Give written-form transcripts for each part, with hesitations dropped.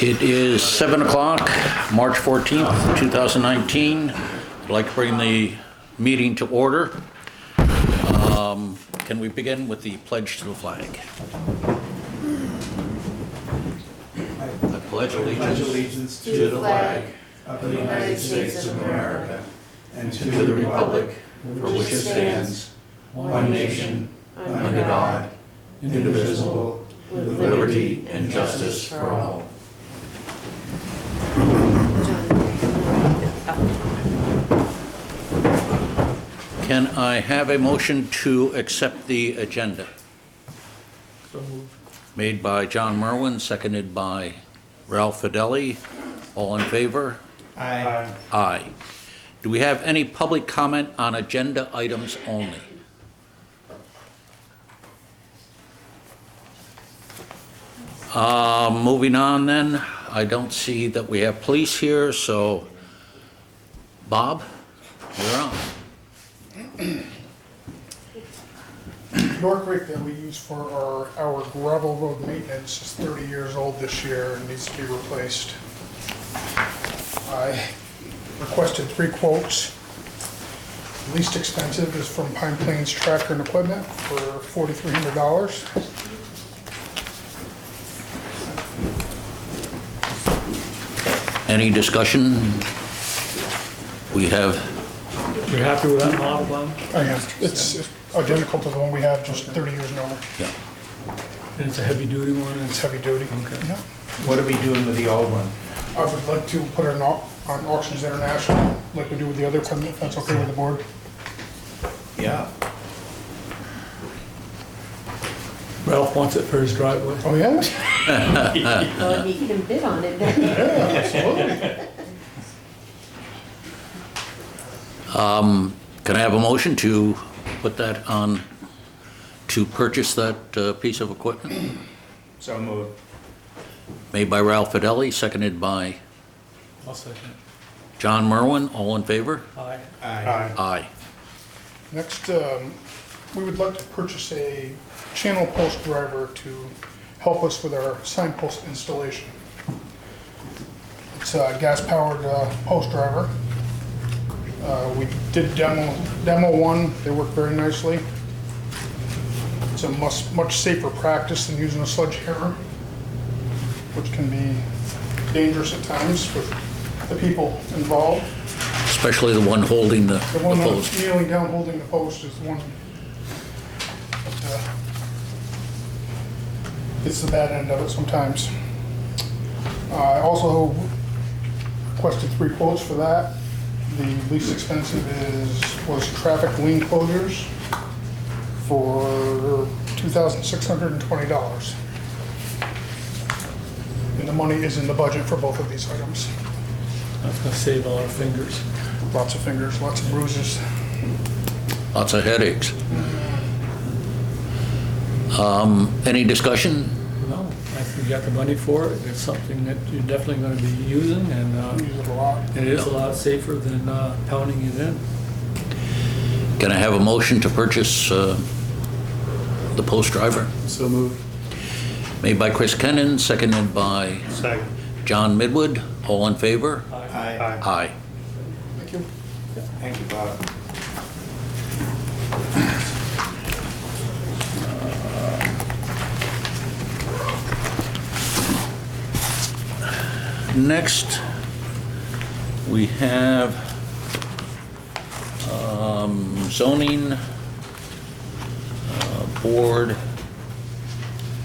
It is 7 o'clock, March 14th, 2019. I'd like to bring the meeting to order. Can we begin with the pledge to the flag? I pledge allegiance to the flag of the United States of America and to the republic for which it stands, one nation, under God, indivisible, with liberty and justice for all. Can I have a motion to accept the agenda? So moved. Made by John Merwin, seconded by Ralph Fideli. All in favor? Aye. Aye. Do we have any public comment on agenda items only? Moving on then, I don't see that we have police here, so Bob, you're on. North Creek that we use for our gravel road maintenance is 30 years old this year and needs to be replaced. I requested 3 quotes. The least expensive is from Pine Plains Tractor and Equipment for $4,300. Any discussion? We have, You're happy with that model, Bob? I am. It's identical to the one we have, just 30 years older. yeah, And it's a heavy duty one? and It's heavy duty. Okay. Yeah. What are we doing with the old one? I would like to put it on Auctions International, like we do with the other equipment, if that's okay with the board. Yeah. Ralph wants it for his driveway. Oh, yeah? Well, he can bid on it then. Yeah, absolutely. can I have a motion to put that on, to purchase that piece of equipment? So moved. Made by Ralph Fideli, seconded by I'll second John Merwin. All in favor? it. Aye. Aye. Aye. Next, we would like to purchase a channel post driver to help us with our signpost installation. It's a gas-powered post driver. We did demo one, they work very nicely. It's a much safer practice than using a sledgehammer, which can be dangerous at times for the people involved. Especially the one holding the The one post. that's kneeling down holding the post is the one that gets the bad end of it sometimes. I also requested 3 quotes for that. The least expensive was traffic lane closures for $2,620. And the money is in the budget for both of these items. That's gonna save a lot of fingers. Lots of fingers, lots of bruises. Lots of headaches. Any discussion? No, I think you got the money for it. It's something that you're definitely gonna be using, and Use it a lot. it is a lot safer than pounding it in. Can I have a motion to purchase the post driver? So moved. Made by Chris Kennan, seconded by Second. John Midwood. All in favor? Aye. Aye. Thank you. Thank you, Bob. Next, we have zoning board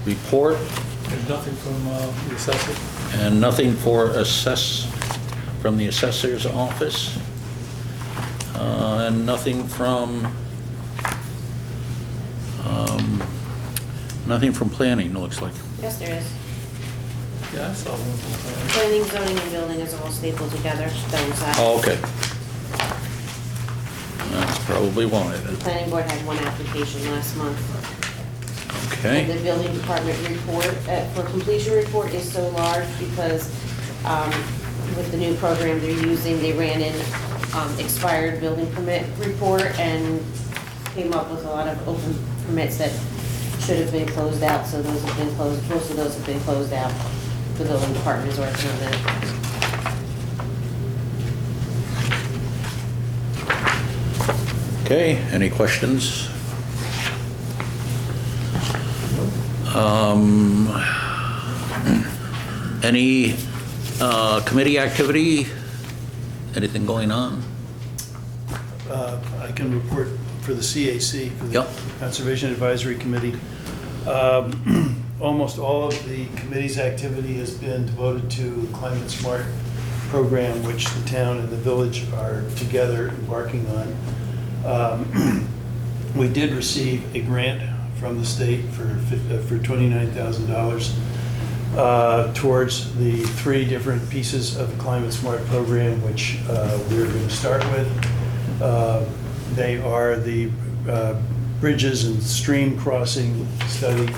report There's nothing from the assessor. and nothing for from the assessor's office. And nothing from planning, looks like. Yes, there is. Yeah, I saw one from Planning, zoning, and building is all stapled together, downside. Oh, okay. That's probably why The then. planning board had 1 application last month. And Okay. the building department report, for completion report is so large because with the new program they're using, they ran in expired building permit report and came up with a lot of open permits that should have been closed out, so those have been closed, most of those have been closed out. the building department is working on that. Okay, any questions? Any committee activity? Anything going on? I can report for the CAC, for the Yep. Conservation Advisory Committee. Almost all of the committee's activity has been devoted to the Climate Smart program, which the town and the village are together embarking on. We did receive a grant from the state for $29,000 towards the 3 different pieces of the Climate Smart program, which we're going to start with. They are the bridges and stream crossing study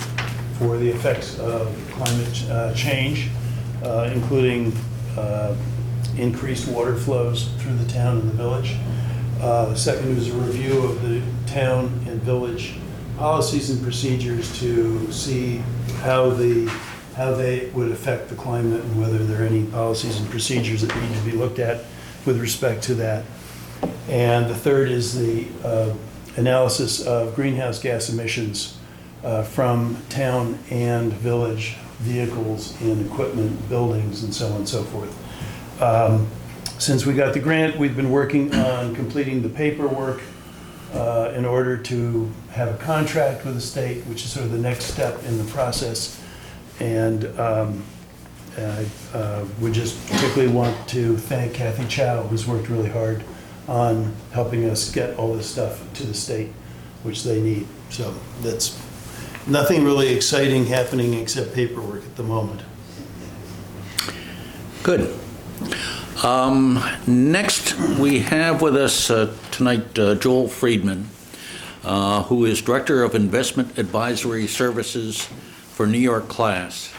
for the effects of climate change, including increased water flows through the town and the village. The second is a review of the town and village policies and procedures to see how they would affect the climate and whether there are any policies and procedures that need to be looked at with respect to that. And the third is the analysis of greenhouse gas emissions from town and village vehicles and equipment, buildings, and so on and so forth. Since we got the grant, we've been working on completing the paperwork in order to have a contract with the state, which is sort of the next step in the process. And I would just particularly want to thank Kathy Chow, who's worked really hard on helping us get all this stuff to the state, which they need. So that's nothing really exciting happening except paperwork at the moment. Good. Next, we have with us tonight Joel Friedman, who is Director of Investment Advisory Services for New York Class.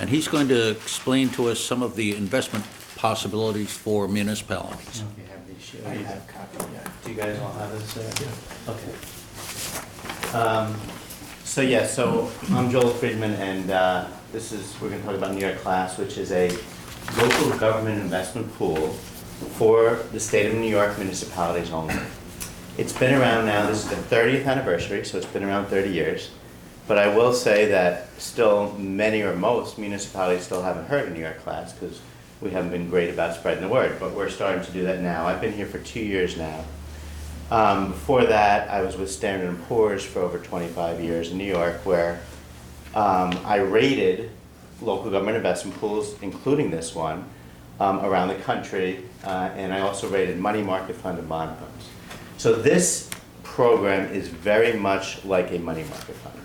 And he's going to explain to us some of the investment possibilities for municipalities. I have a copy, yeah. Do you guys all have this? Okay. So I'm Joel Friedman, and we're going to talk about New York Class, which is a local government investment pool for the state of New York municipalities only. It's been around now, this is the 30th anniversary, so it's been around 30 years. But I will say that still many or most municipalities still haven't heard of New York Class because we haven't been great about spreading the word, but we're starting to do that now. I've been here for 2 years now. Before that, I was with Standard & Poor's for over 25 years in New York, where I rated local government investment pools, including this one, around the country, and I also rated money market fund and bond funds. So this program is very much like a money market fund.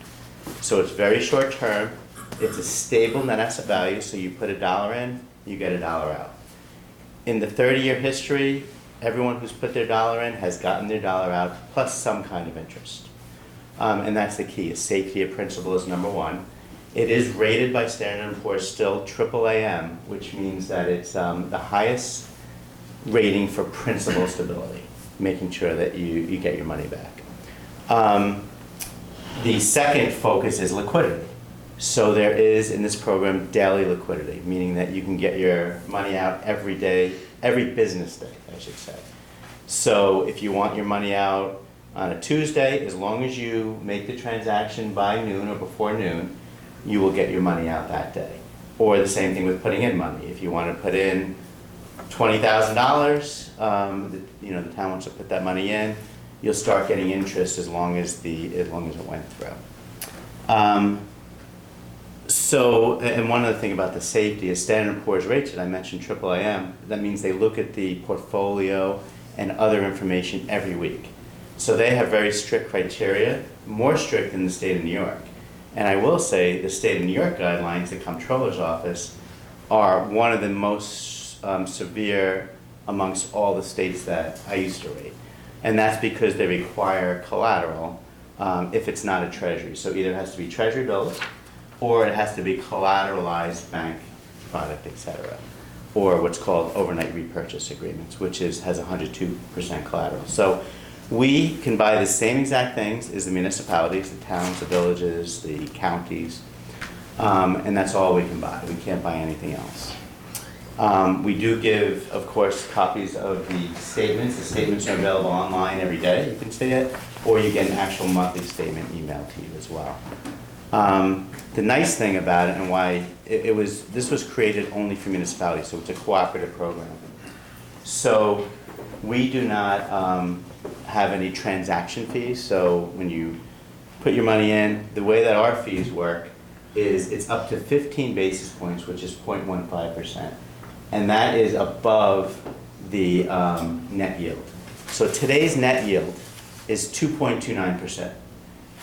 So it's very short term, it's a stable net asset value, so you put $1 in, you get $1 out. In the 30-year history, everyone who's put their $1 in has gotten their $1 out, plus some kind of interest. And that's the key, is safety of principal is number one. It is rated by Standard & Poor's still AAAM, which means that it's the highest rating for principal stability, making sure that you get your money back. The second focus is liquidity. So there is, in this program, daily liquidity, meaning that you can get your money out every day, every business day, I should say. So if you want your money out on a Tuesday, as long as you make the transaction by noon or before noon, you will get your money out that day. Or the same thing with putting in money. If you want to put in $20,000, the town wants to put that money in, you'll start getting interest as long as it went through. And one other thing about the safety is Standard & Poor's rates that I mentioned, AAAM, that means they look at the portfolio and other information every week. So they have very strict criteria, more strict than the state of New York. And I will say the state of New York guidelines, the comptroller's office, are one of the most severe amongst all the states that I used to rate. And that's because they require collateral if it's not a treasury. So either it has to be treasury bills, or it has to be collateralized bank product, etc. Or what's called overnight repurchase agreements, which has 102% collateral. So we can buy the same exact things as the municipalities, the towns, the villages, the counties. And that's all we can buy. We can't buy anything else. We do give, of course, copies of the statements. The statements are available online every day. You can see it, or you get an actual monthly statement emailed to you as well. The nice thing about it and why this was created only for municipalities, so it's a cooperative program. So we do not have any transaction fees. So when you put your money in, the way that our fees work is it's up to 15 basis points, which is 0.15%. And that is above the net yield. So today's net yield is 2.29%.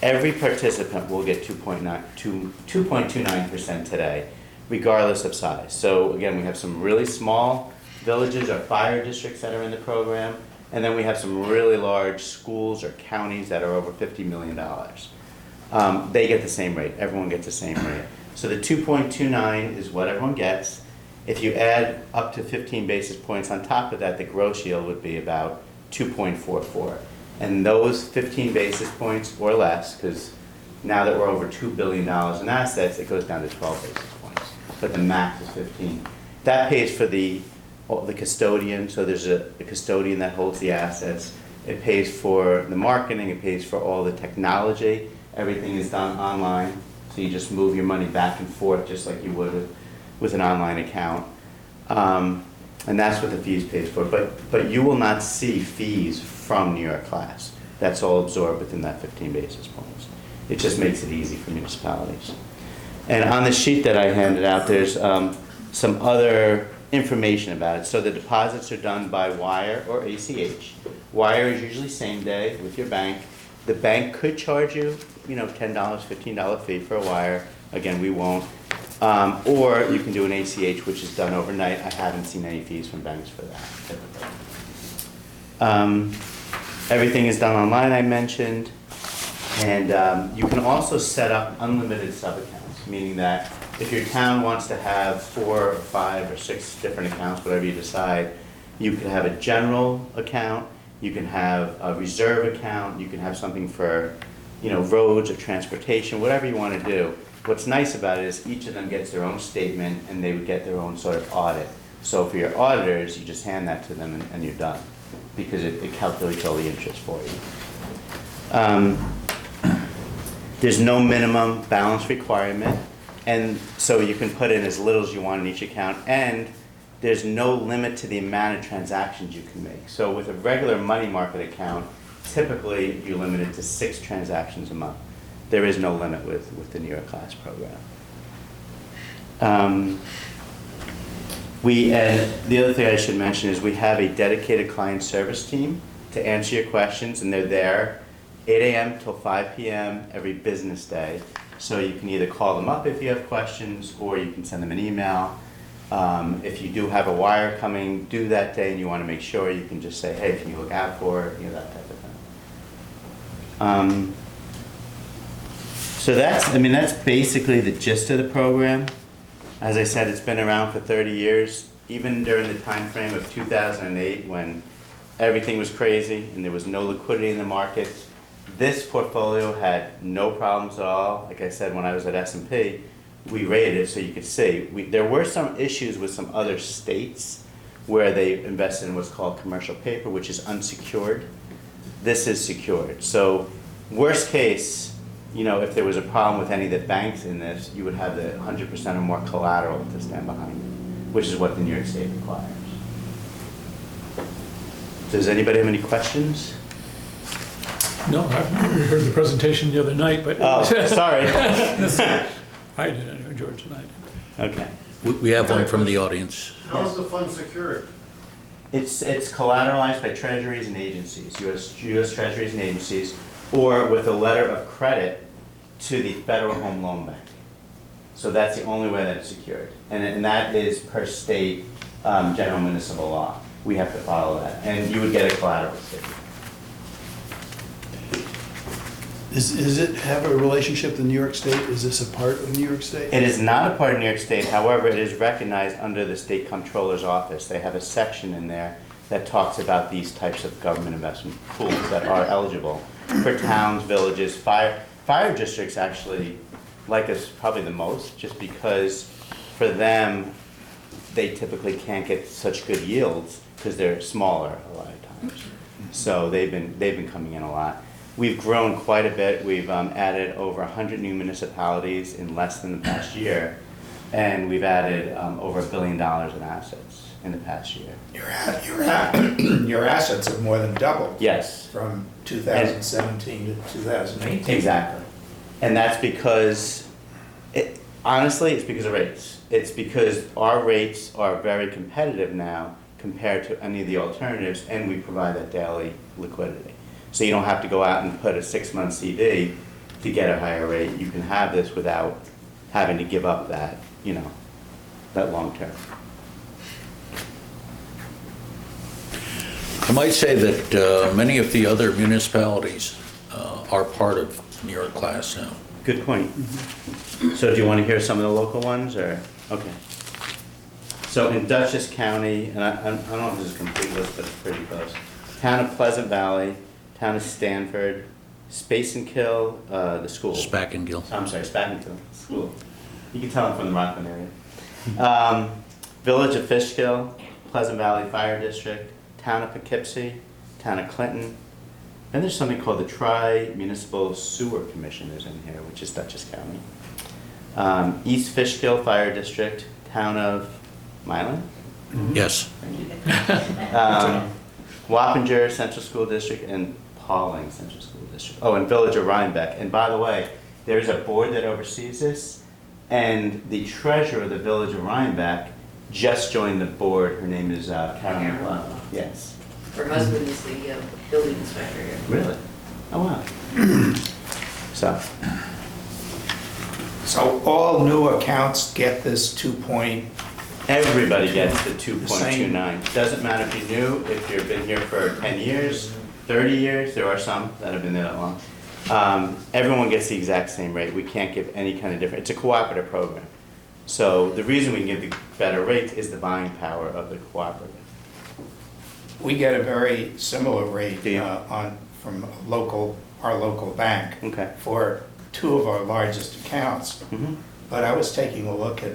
Every participant will get 2.29% today, regardless of size. So again, we have some really small villages or fire districts that are in the program, and then we have some really large schools or counties that are over $50 million. They get the same rate. Everyone gets the same rate. So the 2.29 is what everyone gets. If you add up to 15 basis points on top of that, the gross yield would be about 2.44. And those 15 basis points or less, because now that we're over $2 billion in assets, it goes down to 12 basis points. But the max is 15. That pays for the custodian, so there's a custodian that holds the assets. It pays for the marketing, it pays for all the technology. Everything is done online, so you just move your money back and forth just like you would with an online account. And that's what the fees pays for. But you will not see fees from New York Class. That's all absorbed within that 15 basis points. It just makes it easy for municipalities. And on the sheet that I handed out, there's some other information about it. So the deposits are done by wire or ACH. Wire is usually same day with your bank. The bank could charge you, $10, $15 fee for a wire. Again, we won't. Or you can do an ACH, which is done overnight. I haven't seen any fees from banks for that, typically. Everything is done online, I mentioned. And you can also set up unlimited sub-accounts, meaning that if your town wants to have 4 or 5 or 6 different accounts, whatever you decide, you can have a general account, you can have a reserve account, you can have something for roads or transportation, whatever you want to do. What's nice about it is each of them gets their own statement and they would get their own sort of audit. So for your auditors, you just hand that to them and you're done, because it calculates all the interest for you. There's no minimum balance requirement, and so you can put in as little as you want in each account, and there's no limit to the amount of transactions you can make. So with a regular money market account, typically you're limited to 6 transactions a month. There is no limit with the New York Class program. And the other thing I should mention is we have a dedicated client service team to answer your questions, and they're there 8 a.m. till 5 p.m. every business day. So you can either call them up if you have questions, or you can send them an email. If you do have a wire coming due that day and you want to make sure, you can just say, hey, can you look out for it, that type of thing. So that's basically the gist of the program. As I said, it's been around for 30 years, even during the time frame of 2008 when everything was crazy and there was no liquidity in the market. This portfolio had no problems at all. Like I said, when I was at S&P, we rated it so you could see. There were some issues with some other states where they invested in what's called commercial paper, which is unsecured. This is secured. So worst case, if there was a problem with any of the banks in this, you would have the 100% or more collateral to stand behind it, which is what the New York State requires. Does anybody have any questions? No, I heard the presentation the other night, but. Oh, sorry. I didn't, George and I did. Okay. We have one from the audience. How's the fund secured? It's collateralized by treasuries and agencies, U.S. treasuries and agencies, or with a letter of credit to the Federal Home Loan Bank. So that's the only way that it's secured. And that is per state general municipal law. We have to follow that. And you would get a collateral statement. Does it have a relationship to New York State? Is this a part of New York State? It is not a part of New York State. However, it is recognized under the State Comptroller's Office. They have a section in there that talks about these types of government investment pools that are eligible for towns, villages, fire districts. Actually, like us probably the most, just because for them, they typically can't get such good yields because they're smaller a lot of times. So they've been coming in a lot. We've grown quite a bit. We've added over 100 new municipalities in less than the past year, and we've added over $1 billion in assets in the past year. Your assets have more than doubled Yes. from 2017 to 2018. Exactly. And that's because, honestly, it's because of rates. It's because our rates are very competitive now compared to any of the alternatives, and we provide that daily liquidity. So you don't have to go out and put a 6-month CD to get a higher rate. You can have this without having to give up that, that long term. I might say that many of the other municipalities are part of New York Class now. Good point. So do you want to hear some of the local ones, or? Okay. So in Dutchess County, and I don't know if this is a complete list, but it's pretty close. Town of Pleasant Valley, Town of Stanford, Space and Kill, the school. Spack and Gill. I'm sorry, Spackington School. You can tell I'm from the Rockland area. Village of Fishkill, Pleasant Valley Fire District, Town of Poughkeepsie, Town of Clinton. And there's something called the Tri-Municipal Sewer Commission is in here, which is Dutchess County. East Fishkill Fire District, Town of Milan. Yes. Wappinger Central School District, and Pauling Central School District. Oh, and Village of Rhinebeck. And by the way, there's a board that oversees this, and the treasurer of the Village of Rhinebeck just joined the board. Her name is Karen McLeod. Yes. Her husband is the building inspector here. Really? Oh, wow. So all new accounts get this 2 Everybody gets the 2.29. Doesn't matter if you're new, if you've been here for 10 years, 30 years, there are some that have been there that long. Everyone gets the exact same rate. We can't give any kind of difference. It's a cooperative program. So the reason we can give the better rate is the buying power of the cooperative. We get a very similar rate Do you? from our local bank Okay. for 2 of our largest accounts. Mhm. But I was taking a look at,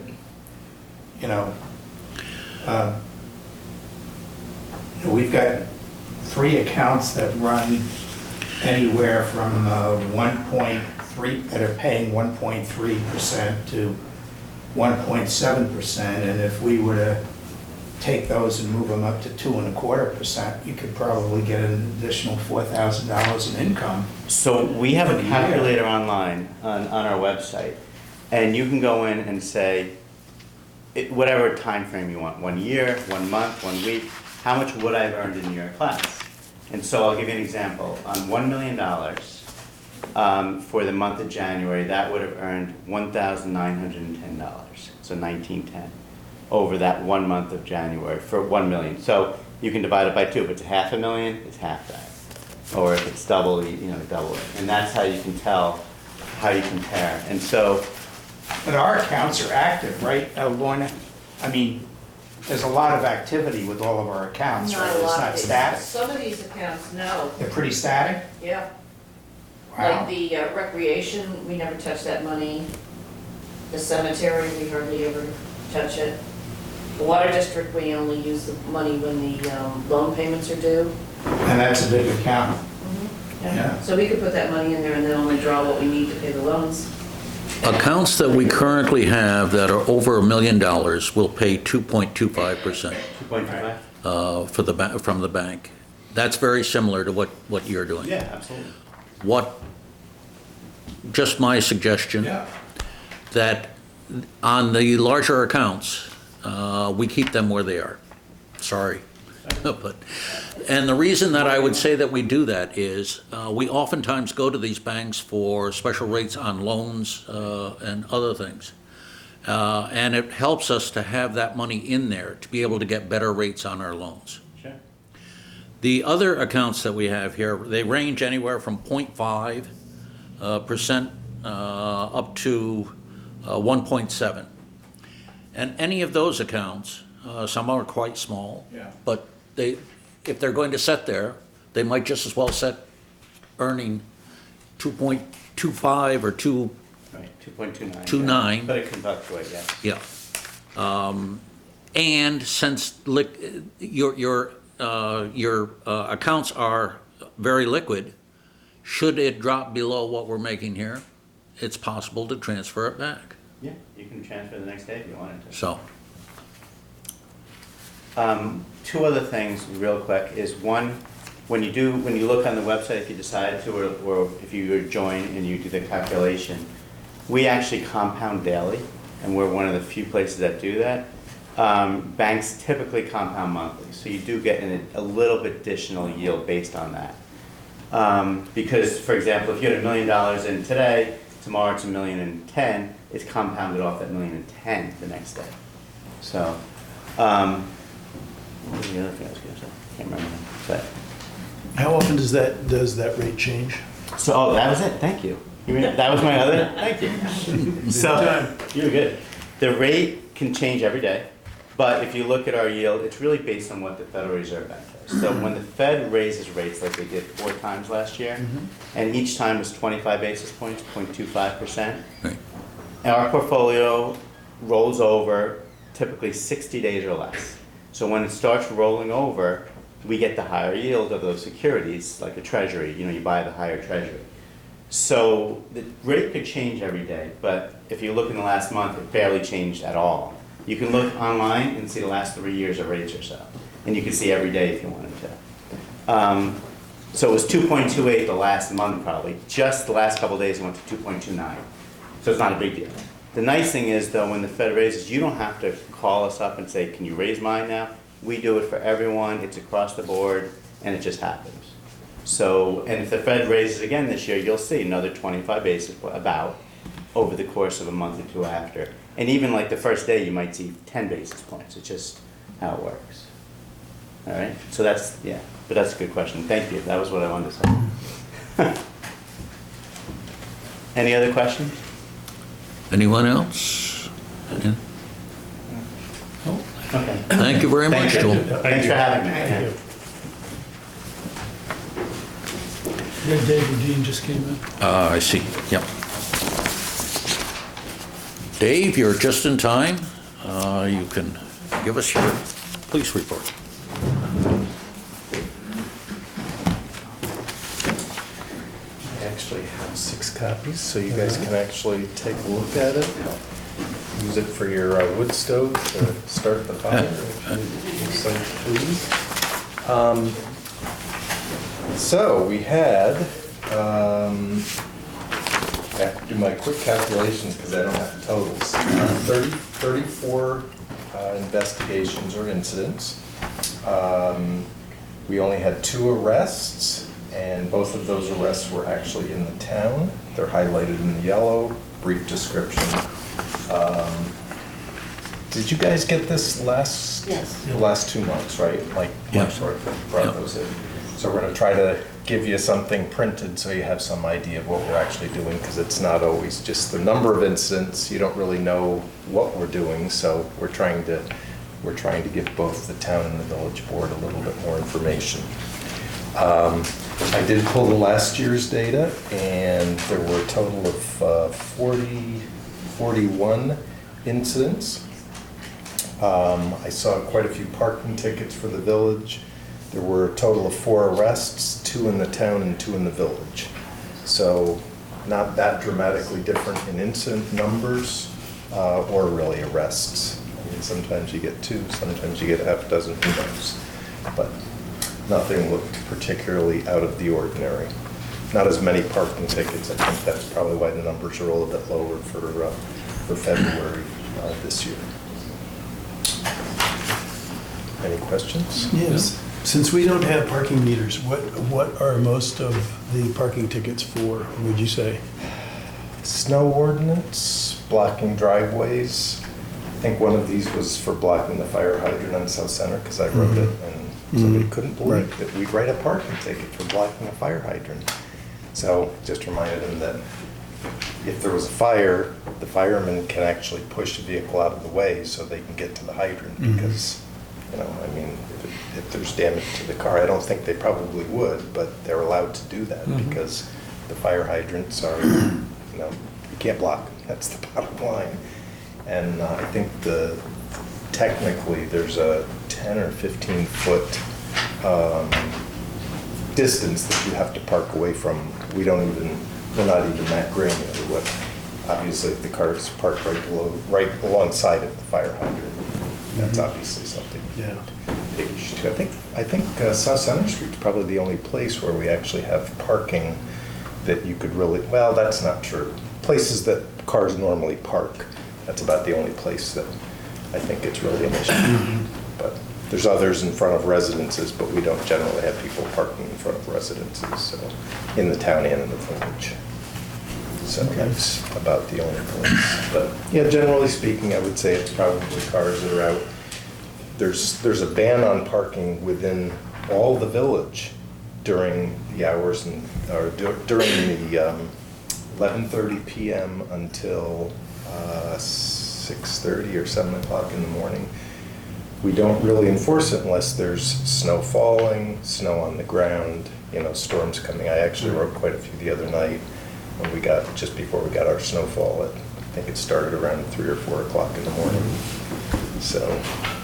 we've got 3 accounts that run anywhere from 1.3, that are paying 1.3% to 1.7%, and if we were to take those and move them up to 2.25%, you could probably get an additional $4,000 in income. So we have a Yeah. calculator online on our website, and you can go in and say, whatever time frame you want, 1 year, 1 month, 1 week, how much would I have earned in your class? And so I'll give you an example. On $1 million for the month of January, that would have earned $1,910, so $1,910 over that 1 month of January for 1 million. So you can divide it by 2. If it's $500,000, it's half that. Or if it's double, double it. And that's how you can tell how you compare. And so, But our accounts are active, right, Lorna? I mean, there's a lot of activity with all of our accounts, right? Not a It's lot. not static. Some of these accounts, no. They're pretty static? Yeah. Wow. Like the recreation, we never touch that money. The cemetery, we hardly ever touch it. The water district, we only use the money when the loan payments are due. And that's a big account. Yeah. So we could put that money in there and then only draw what we need to pay the loans. Accounts that we currently have that are over $1 million will pay 2.25% 2.25? from the bank. That's very similar to what you're doing. Yeah, absolutely. Just my suggestion, Yeah. that on the larger accounts, we keep them where they are. Sorry. And the reason that I would say that we do that is we oftentimes go to these banks for special rates on loans and other things. And it helps us to have that money in there to be able to get better rates on our loans. Sure. The other accounts that we have here, they range anywhere from 0.5% up to 1.7. And any of those accounts, some are quite small, Yeah. but if they're going to sit there, they might just as well set earning 2.25 or 2 Right, 2.29. 29. But it can fluctuate, yes. Yeah. And since your accounts are very liquid, should it drop below what we're making here, it's possible to transfer it back. Yeah, you can transfer the next day if you wanted to. So, Two other things real quick is one, when you look on the website, if you decide to, or if you join and you do the calculation, we actually compound daily, and we're one of the few places that do that. Banks typically compound monthly, so you do get a little bit additional yield based on that. Because, for example, if you had $1 million in today, tomorrow it's $1,010,000, it's compounded off that $1,010,000 the next day. So, what was the other thing I was gonna say? Can't remember. But, How often does that rate change? so, oh, that was it, thank you. You mean, that was my other, thank you. So, you're good. The rate can change every day, but if you look at our yield, it's really based on what the Federal Reserve Bank does. So when the Fed raises rates like they did 4 times last year, and each time was 25 basis points, 0.25%, right. our portfolio rolls over typically 60 days or less. So when it starts rolling over, we get the higher yield of those securities, like a treasury, you buy the higher treasury. So the rate could change every day, but if you look in the last month, it barely changed at all. You can look online and see the last 3 years of rates or so, and you can see every day if you wanted to. So it was 2.28 the last month probably. Just the last couple of days it went to 2.29. So it's not a big deal. The nice thing is though, when the Fed raises, you don't have to call us up and say, can you raise mine now? We do it for everyone, it's across the board, and it just happens. So, and if the Fed raises again this year, you'll see another 25 basis points about over the course of a month or two after. And even like the first day, you might see 10 basis points. It's just how it works. All right, so that's, yeah, but that's a good question. Thank you, that was what I wanted to say. Any other questions? Anyone else? Okay. Thank you very much, Joel. Thanks for having me. Thank you. Yeah, David Dean just came in. I see, yep. Dave, you're just in time. You can give us your police report. I actually have 6 copies, so you guys can actually take a look at it. Use it for your wood stove to start the fire, if you so please. So we had, I have to do my quick calculations because I don't have the totals. 34 investigations or incidents. We only had 2 arrests, and both of those arrests were actually in the town. They're highlighted in yellow, brief description. Did you guys get this last? Yes. The last 2 months, right? Like, Yeah. sort of brought Yeah. those in. So we're gonna try to give you something printed so you have some idea of what we're actually doing, because it's not always just the number of incidents. You don't really know what we're doing, so we're trying to give both the town and the village board a little bit more information. I did pull the last year's data, and there were a total of 41 incidents. I saw quite a few parking tickets for the village. There were a total of 4 arrests, 2 in the town and 2 in the village. So not that dramatically different in incident numbers or really arrests. I mean, sometimes you get 2, sometimes you get half a dozen, who knows. But nothing looked particularly out of the ordinary. Not as many parking tickets. I think that's probably why the numbers are a little bit lower for February this year. Any questions? Yes. Since we don't have parking meters, what are most of the parking tickets for, would you say? Snow ordinance, blocking driveways. I think one of these was for blocking the fire hydrant on South Center, because I wrote it, and somebody couldn't believe Right. that we'd write a parking ticket for blocking a fire hydrant. So just reminded them that if there was a fire, the firemen can actually push the vehicle out of the way so they can get to the hydrant, because, I mean, if there's damage to the car, I don't think they probably would, but they're allowed to do that because the fire hydrants are, you can't block them. That's the bottom line. And I think technically there's a 10 or 15 foot distance that you have to park away from. We're not even that granular. Obviously, if the car is parked right alongside of the fire hydrant, that's obviously something. Yeah. Big issue too. I think South Center Street's probably the only place where we actually have parking that you could really, well, that's not true. Places that cars normally park, that's about the only place that I think it's really an issue. But there's others in front of residences, but we don't generally have people parking in front of residences, so, in the town and in the village. So that's about the only place. But yeah, generally speaking, I would say it's probably cars that are out. There's a ban on parking within all the village during the hours during the 11:30 p.m. until 6:30 or 7 o'clock in the morning. We don't really enforce it unless there's snow falling, snow on the ground, storms coming. I actually rode quite a few the other night when just before we got our snowfall. I think it started around 3 or 4 o'clock in the morning. So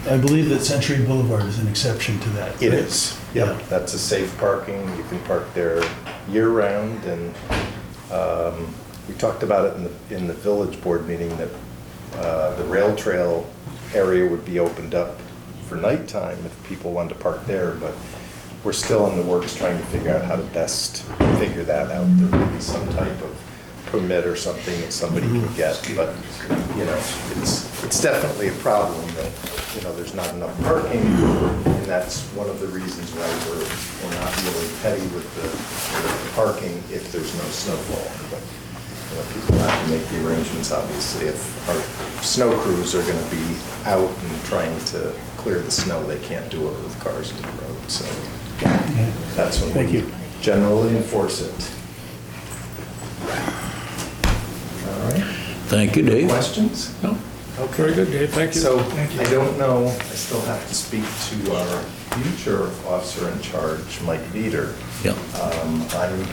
I believe that Century Boulevard is an exception to that. it is. Yep, Yeah. that's a safe parking. You can park there year-round, and we talked about it in the village board meeting that the rail trail area would be opened up for nighttime if people wanted to park there, but we're still in the works trying to figure out how to best figure that out. There may be some type of permit or something that somebody can get, but, it's definitely a problem that, there's not enough parking, and that's one of the reasons why we're not really petty with the parking if there's no snowfall. But, people have to make the arrangements, obviously. If our snow crews are gonna be out and trying to clear the snow, they can't do it with cars in the road, so that's when Thank we you. generally enforce it. All right, Thank you, Dave. questions? No? Very good, Dave, thank you. So, I don't know, I still have to speak to our future officer in charge, Mike Veeder. Yeah. I'm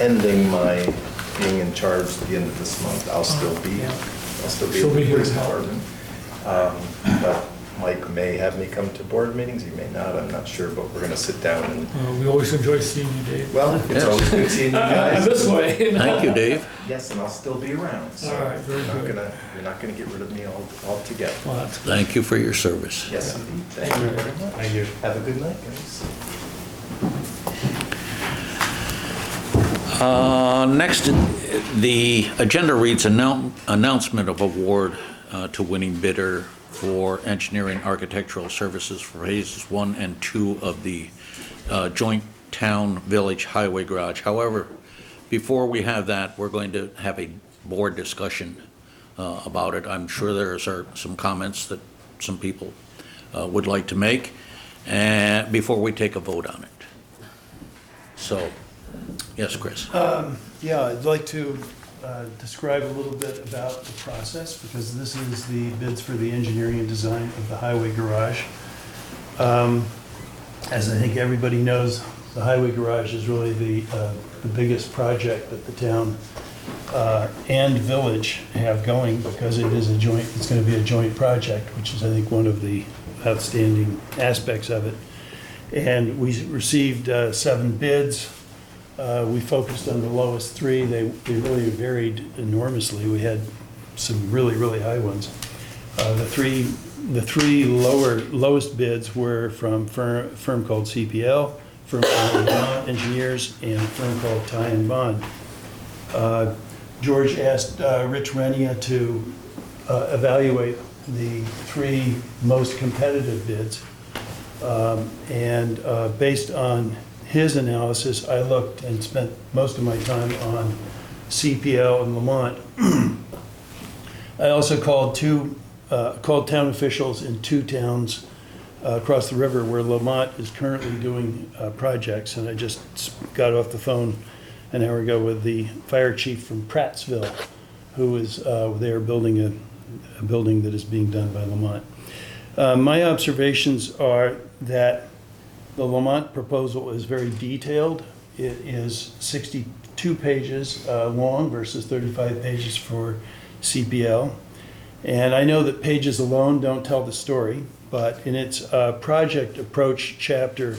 ending my being in charge at the end of this month. I'll still be She'll with be the here police to help. department. But Mike may have me come to board meetings, he may not, I'm not sure, but we're gonna sit down and, We always enjoy seeing you, Dave. well, it's Yes. always good seeing you guys. This way. Thank you, Dave. Yes, and I'll still be around, so All right, very good. you're not gonna get rid of me altogether. Well, that's Thank you for your service. Yes, indeed, thank you very much. Thank you. Have a good night, guys. Next, the agenda reads announcement of award to winning bidder for engineering architectural services for phases 1 and 2 of the joint town-village highway garage. However, before we have that, we're going to have a board discussion about it. I'm sure there are some comments that some people would like to make, and before we take a vote on it. So, yes, Chris. Yeah, I'd like to describe a little bit about the process, because this is the bids for the engineering and design of the highway garage. As I think everybody knows, the highway garage is really the biggest project that the town and village have going, because it's going to be a joint project, which is, I think, one of the outstanding aspects of it. And we received 7 bids. We focused on the lowest 3. They really varied enormously. We had some really, really high ones. The three lowest bids were from a firm called CPL, a firm called Bond Engineers, and a firm called Ty and Bond. George asked Rich Renia to evaluate the 3 most competitive bids. And based on his analysis, I looked and spent most of my time on CPL and Lamont. I also called town officials in 2 towns across the river where Lamont is currently doing projects, and I just got off the phone an hour ago with the fire chief from Prattsville, who is there building a building that is being done by Lamont. My observations are that the Lamont proposal is very detailed. It is 62 2 pages long versus 35 pages for CPL. And I know that pages alone don't tell the story, but in its project approach chapter,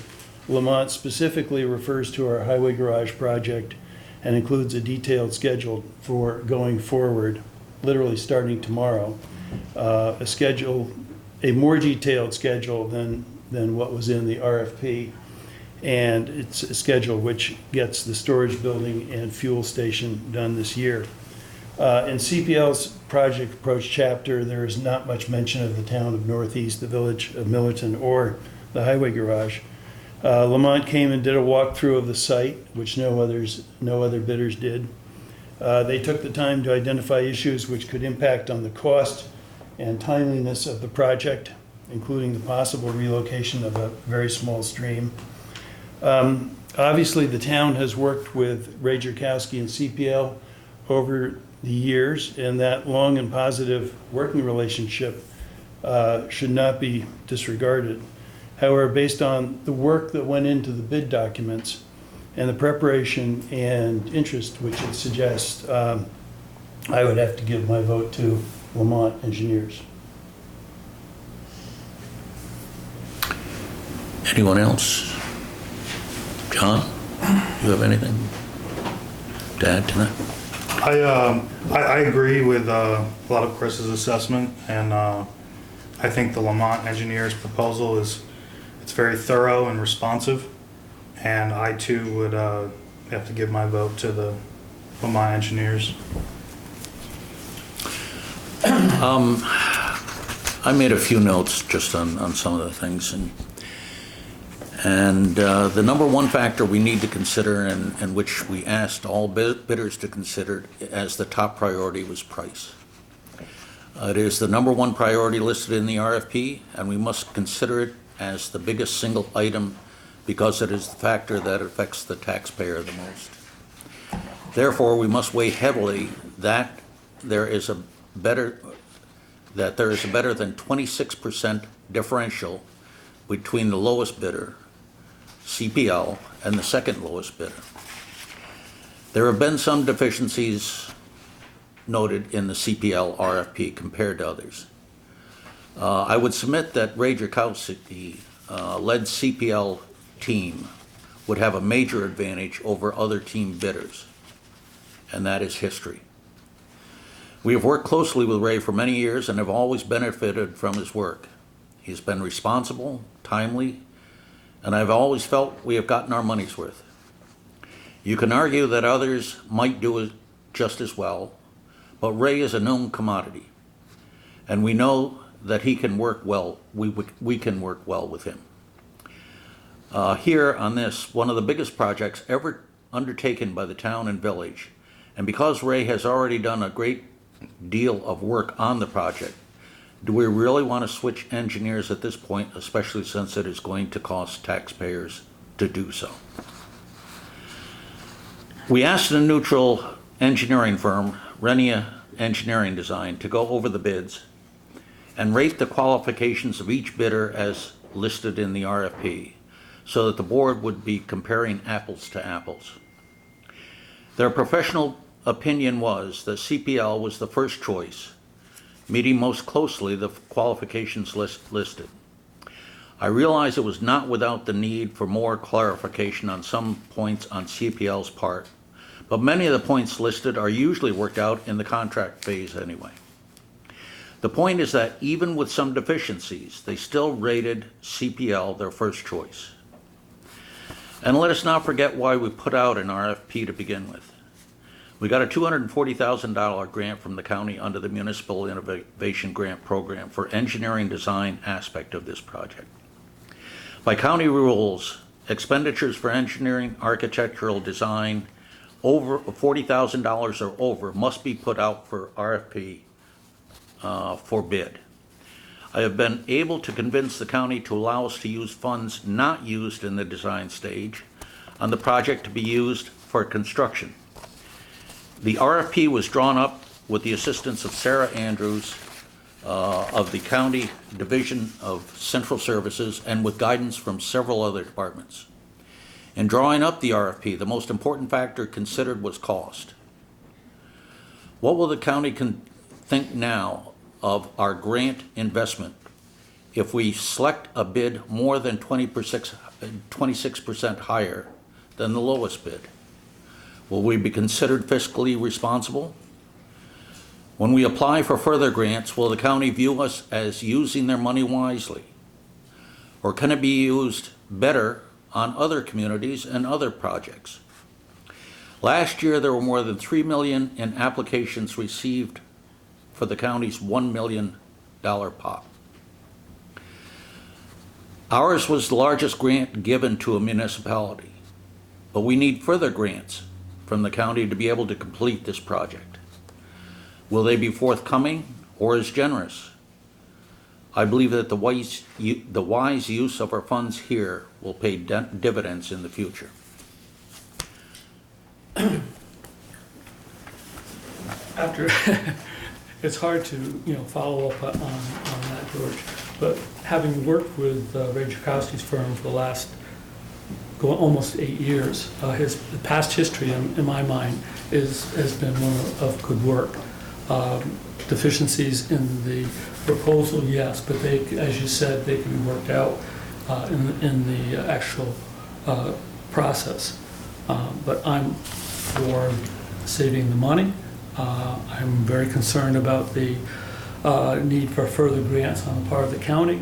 Lamont specifically refers to our highway garage project and includes a detailed schedule for going forward, literally starting tomorrow. A more detailed schedule than what was in the RFP. And it's a schedule which gets the storage building and fuel station done this year. In CPL's project approach chapter, there is not much mention of the town of Northeast, the village of Millerton, or the highway garage. Lamont came and did a walkthrough of the site, which no other bidders did. They took the time to identify issues which could impact on the cost and timeliness of the project, including the possible relocation of a very small stream. Obviously, the town has worked with Ray Jerkowski and CPL over the years, and that long and positive working relationship should not be disregarded. However, based on the work that went into the bid documents and the preparation and interest which it suggests, I would have to give my vote to Lamont Engineers. Anyone else? John, you have anything to add to that? I agree with a lot of Chris's assessment, and I think the Lamont Engineers proposal it's very thorough and responsive, and I too would have to give my vote to the Lamont Engineers. I made a few notes just on some of the things, and the number one factor we need to consider, and which we asked all bidders to consider as the top priority, was price. It is the number one priority listed in the RFP, and we must consider it as the biggest single item because it is the factor that affects the taxpayer the most. Therefore, we must weigh heavily that there is a better than 26% differential between the lowest bidder, CPL, and the second lowest bidder. There have been some deficiencies noted in the CPL RFP compared to others. I would submit that Ray Jerkowski led CPL team would have a major advantage over other team bidders, and that is history. We have worked closely with Ray for many years and have always benefited from his work. He's been responsible, timely, and I've always felt we have gotten our money's worth. You can argue that others might do it just as well, but Ray is a known commodity, and we know that he can work well. We can work well with him. Here on this, one of the biggest projects ever undertaken by the town and village, and because Ray has already done a great deal of work on the project, do we really want to switch engineers at this point, especially since it is going to cost taxpayers to do so? We asked a neutral engineering firm, Renia Engineering Design, to go over the bids and rate the qualifications of each bidder as listed in the RFP, so that the board would be comparing apples to apples. Their professional opinion was that CPL was the first choice, meeting most closely the qualifications listed. I realize it was not without the need for more clarification on some points on CPL's part, but many of the points listed are usually worked out in the contract phase anyway. The point is that even with some deficiencies, they still rated CPL their first choice. And let us not forget why we put out an RFP to begin with. We got a $240,000 grant from the county under the Municipal Innovation Grant Program for engineering design aspect of this project. By county rules, expenditures for engineering, architectural design over $40,000 or over must be put out for RFP for bid. I have been able to convince the county to allow us to use funds not used in the design stage on the project to be used for construction. The RFP was drawn up with the assistance of Sarah Andrews of the County Division of Central Services and with guidance from several other departments. In drawing up the RFP, the most important factor considered was cost. What will the county think now of our grant investment if we select a bid more than 26% higher than the lowest bid? Will we be considered fiscally responsible? When we apply for further grants, will the county view us as using their money wisely? Or can it be used better on other communities and other projects? Last year, there were more than 3 million in applications received for the county's $1 million pot. Ours was the largest grant given to a municipality, but we need further grants from the county to be able to complete this project. Will they be forthcoming or as generous? I believe that the wise use of our funds here will pay dividends in the future. After, it's hard to, follow up on that, George. But having worked with Ray Joukowsky's firm for the last almost 8 years, his past history, in my mind, has been one of good work. Deficiencies in the proposal, yes, but they, as you said, they can be worked out in the actual process. But I'm for saving the money. I'm very concerned about the need for further grants on the part of the county,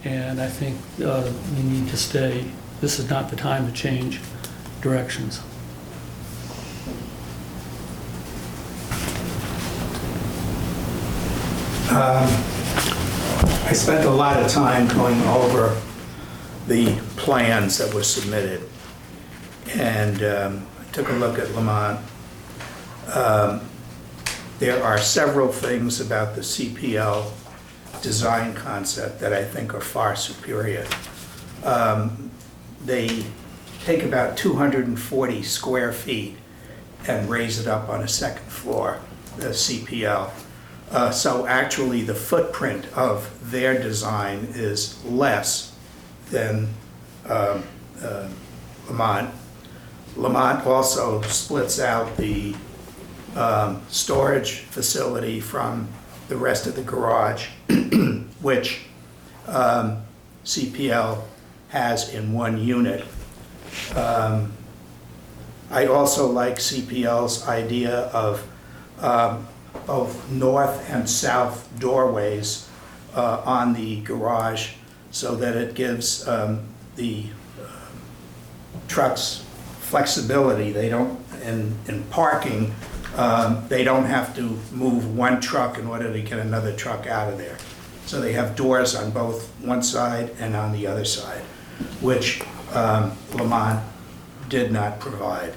and I think we need to stay. This is not the time to change directions. I spent a lot of time going over the plans that were submitted, and I took a look at Lamont. There are several things about the CPL design concept that I think are far superior. They take about 240 square feet and raise it up on a second floor, the CPL. So actually the footprint of their design is less than Lamont. Lamont also splits out the storage facility from the rest of the garage, which CPL has in one unit. I also like CPL's idea of both north and south doorways on the garage so that it gives the trucks flexibility. They don't, in parking, they don't have to move one truck in order to get another truck out of there. So they have doors on both one side and on the other side, which Lamont did not provide.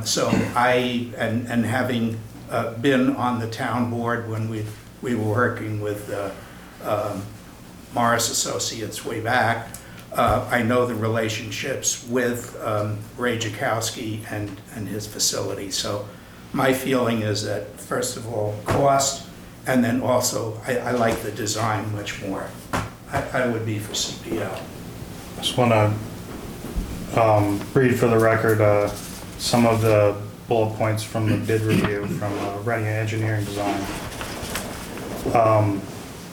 So I, and having been on the town board when we were working with Morris Associates way back, I know the relationships with Ray Joukowsky and his facility. So my feeling is that, first of all, cost, and then also I like the design much more. I would be for CPL. I just want to read for the record some of the bullet points from the bid review from Rennie Engineering Design.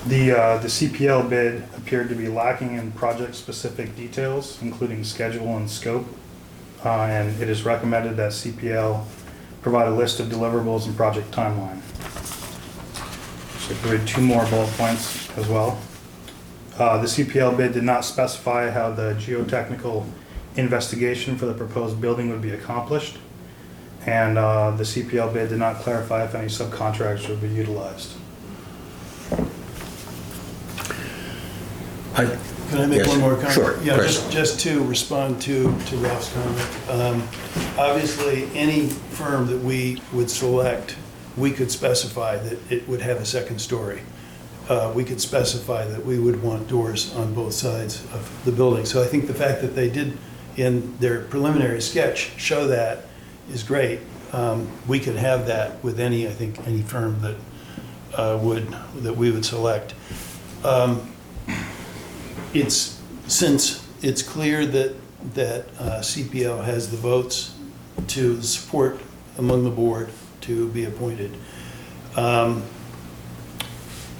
The CPL bid appeared to be lacking in project-specific details, including schedule and scope, and it is recommended that CPL provide a list of deliverables and project timeline. So I read 2 more bullet points as well. The CPL bid did not specify how the geotechnical investigation for the proposed building would be accomplished, and the CPL bid did not clarify if any subcontractors would be utilized. Can I make Yes. one more comment? Sure, Yeah, Chris. just to respond to Ralph's comment. Obviously, any firm that we would select, we could specify that it would have a second story. We could specify that we would want doors on both sides of the building. So I think the fact that they did, in their preliminary sketch, show that is great. We could have that with any firm that we would select. Since it's clear that that CPL has the votes to support among the board to be appointed. I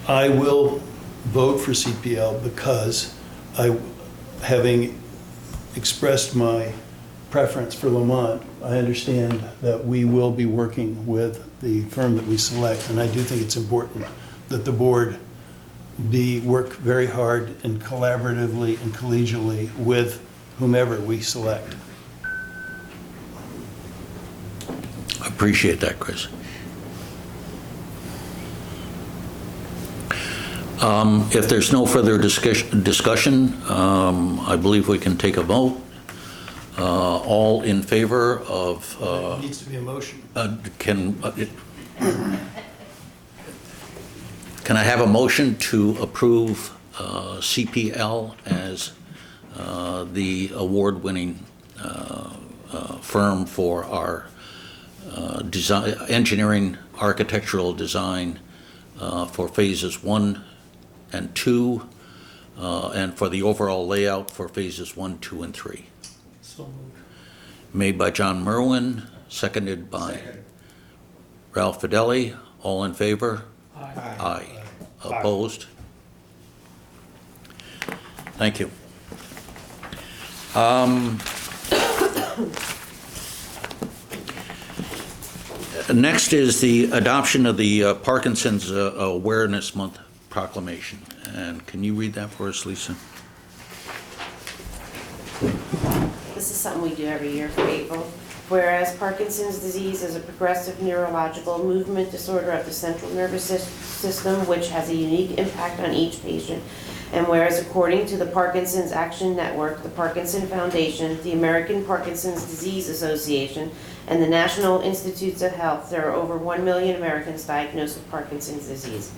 will vote for CPL because having expressed my preference for Lamont, I understand that we will be working with the firm that we select, and I do think it's important that the board work very hard and collaboratively and collegially with whomever we select. I appreciate that, Chris. If there's no further discussion, I believe we can take a vote. All in favor of, It needs to be a motion. can I have a motion to approve CPL as the award-winning firm for our design, engineering, architectural design for phases 1 and 2, and for the overall layout for phases 1, 2, and 3. So moved. Made by John Merwin, seconded by Ralph Fidelli. All in favor? Aye. Aye. Opposed? Thank you. Next is the adoption of the Parkinson's Awareness Month proclamation. And can you read that for us, Lisa? This is something we do every year for April. Whereas Parkinson's disease is a progressive neurological movement disorder of the central nervous system, which has a unique impact on each patient. And whereas according to the Parkinson's Action Network, the Parkinson Foundation, the American Parkinson's Disease Association, and the National Institutes of Health, there are over 1 million Americans diagnosed with Parkinson's disease.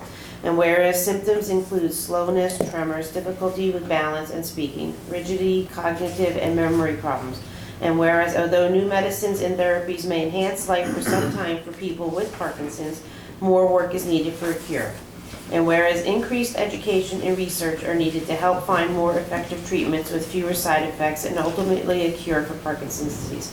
And whereas symptoms include slowness, tremors, difficulty with balance and speaking, rigidity, cognitive, and memory problems. And whereas although new medicines and therapies may enhance life for some time for people with Parkinson's, more work is needed for a cure. And whereas increased education and research are needed to help find more effective treatments with fewer side effects and ultimately a cure for Parkinson's disease.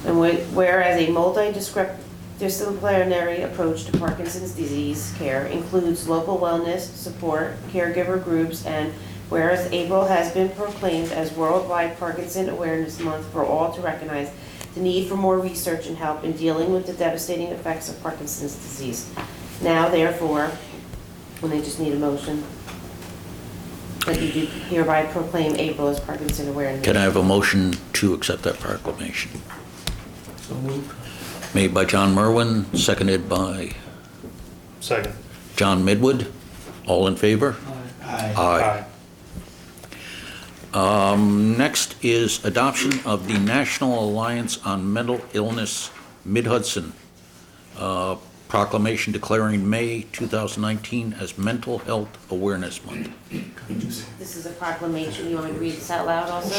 And whereas a multidisciplinary approach to Parkinson's disease care includes local wellness, support, caregiver groups, and whereas April has been proclaimed as Worldwide Parkinson Awareness Month for all to recognize the need for more research and help in dealing with the devastating effects of Parkinson's disease. Now, therefore, and they just need a motion that you do hereby proclaim April as Parkinson Awareness. Can I have a motion to accept that proclamation? So moved. Made by John Merwin, seconded by Second. John Midwood. All in favor? Aye. Aye. Next is adoption of the National Alliance on Mental Illness Mid-Hudson proclamation declaring May 2019 as Mental Health Awareness Month. This is a proclamation. You want me to read this out loud also?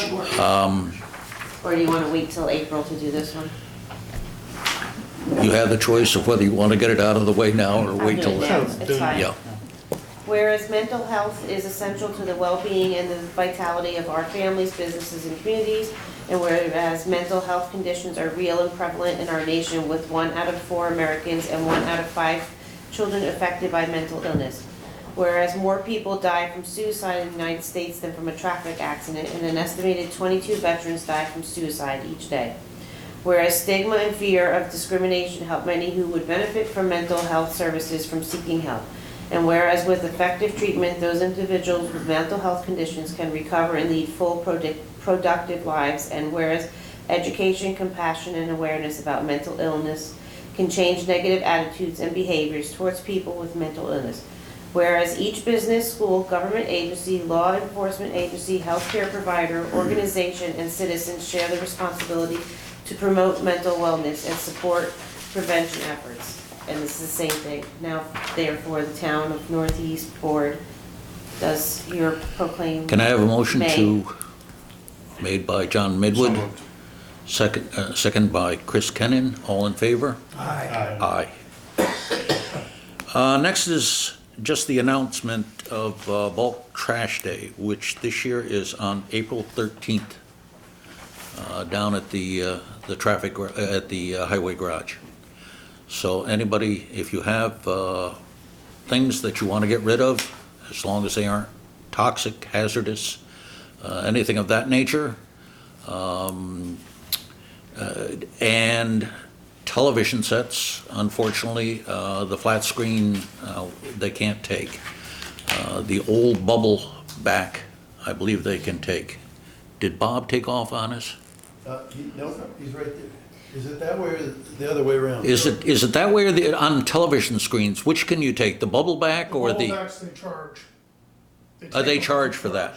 Or do you want to wait till April to do this one? You have the choice of whether you want to get it out of the way now or wait till... I'll do it now. It's fine. Yeah. Whereas mental health is essential to the well-being and the vitality of our families, businesses, and communities, and whereas mental health conditions are real and prevalent in our nation, with 1 out of 4 Americans and 1 out of 5 children affected by mental illness. Whereas more people die from suicide in the United States than from a traffic accident, and an estimated 22 veterans die from suicide each day. Whereas stigma and fear of discrimination help many who would benefit from mental health services from seeking help. And whereas with effective treatment, those individuals with mental health conditions can recover and lead full productive lives. And whereas education, compassion, and awareness about mental illness can change negative attitudes and behaviors towards people with mental illness. Whereas each business, school, government agency, law enforcement agency, healthcare provider, organization, and citizens share the responsibility to promote mental wellness and support prevention efforts. And this is the same thing. Now, therefore, the town of Northeast Board does here proclaim. Can I have a motion May. to, made by John Midwood, second by Chris Kennan, all in favor? Aye. Aye. Next is just the announcement of Bulk Trash Day, which this year is on April 13th. down at the at the highway garage. So anybody, if you have things that you want to get rid of, as long as they aren't toxic, hazardous, anything of that nature, and television sets, unfortunately, the flat screen, they can't take. The old bubble back, I believe they can take. Did Bob take off on us? No, he's right there. Is it that way or the other way around? Is it that way or on television screens? Which can you take, the bubble back or Bubble the? backs, they charge. They take charge them. for that.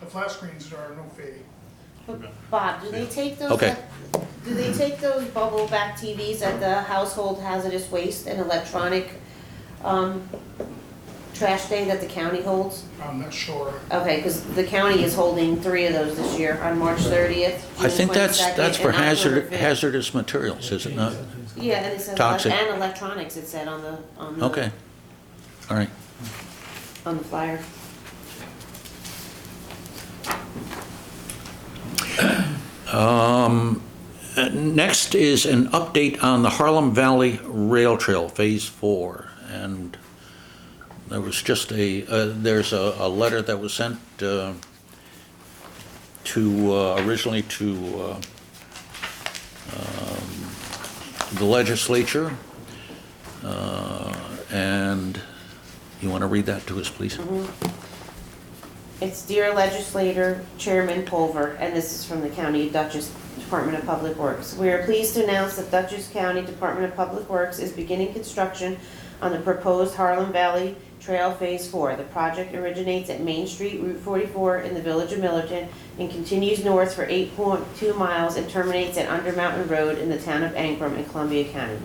The flat screens are no fee. Bob, do they take those? Okay. Do they take those bubble back TVs at the household hazardous waste and electronic, trash day that the county holds? I'm not sure. Okay, because the county is holding 3 of those this year on March 30th. I think June that's 22nd, for and October 5th. hazardous materials, is it not? Yeah, and it says, Toxic. and electronics, it said on the, Okay, all right. on the flyer. Next is an update on the Harlem Valley Rail Trail, Phase 4. And there was just there's a letter that was sent originally to the legislature. And you want to read that to us, please? It's Dear Legislator Chairman Pulver, and this is from the County of Dutchess Department of Public Works. We are pleased to announce that Dutchess County Department of Public Works is beginning construction on the proposed Harlem Valley Trail Phase 4. The project originates at Main Street, Route 44 in the village of Millerton and continues north for 8.2 miles and terminates at Under Mountain Road in the town of Ancrum in Columbia County.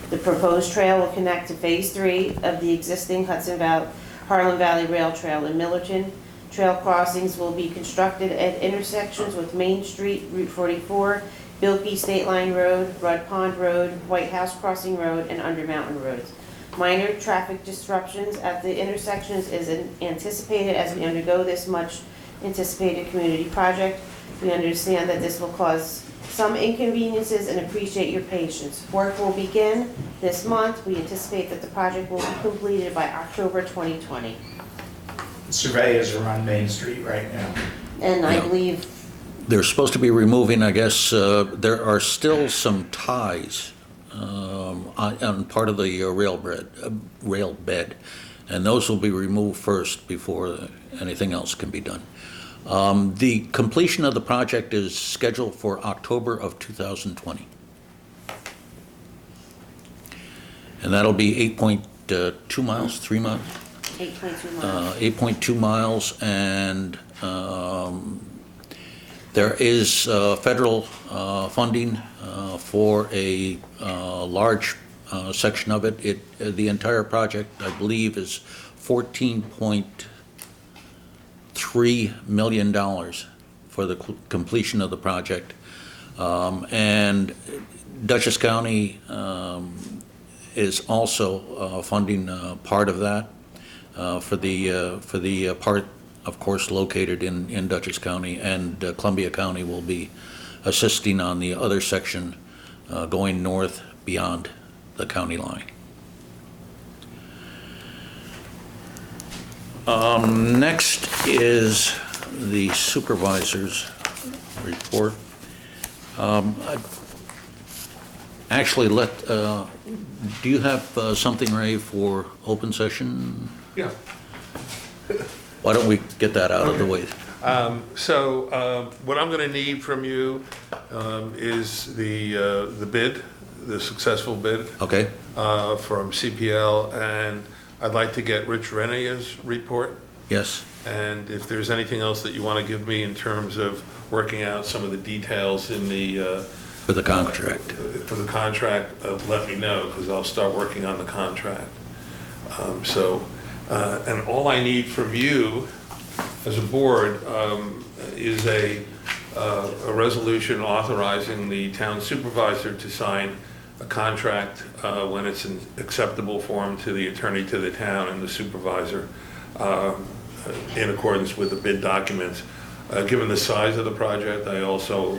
The proposed trail will connect to Phase 3 of the existing Harlem Valley Rail Trail in Millerton. Trail crossings will be constructed at intersections with Main Street, Route 44, Bilkey State Line Road, Rudd Pond Road, White House Crossing Road, and Under Mountain Roads. Minor traffic disruptions at the intersections is anticipated as we undergo this much anticipated community project. We understand that this will cause some inconveniences and appreciate your patience. Work will begin this month. We anticipate that the project will be completed by October 2020. Surveyors are on Main Street right now. And I Yeah. believe, They're supposed to be removing, I guess, there are still some ties on part of the rail bed, and those will be removed first before anything else can be done. The completion of the project is scheduled for October of 2020. And that'll be 8.2 miles, 3 miles? 8.2 miles. 8.2 miles, and there is federal funding for a large section of it. The entire project, I believe, is $14.3 million for the completion of the project. And Dutchess County is also funding part of that. For the part, of course, located in Dutchess County, and Columbia County will be assisting on the other section going north beyond the county line. Next is the supervisor's report. Actually, do you have something, Ray, for open session? Yeah. Why don't we get that out of the way? So what I'm going to need from you is the bid, the successful bid Okay, from CPL, and I'd like to get Rich Renea's report. yes, And if there's anything else that you want to give me in terms of working out some of the details in the for the contract. for the contract, let me know, because I'll start working on the contract. And all I need from you as a board is a resolution authorizing the town supervisor to sign a contract when it's in acceptable form to the attorney to the town and the supervisor in accordance with the bid documents. Given the size of the project, I also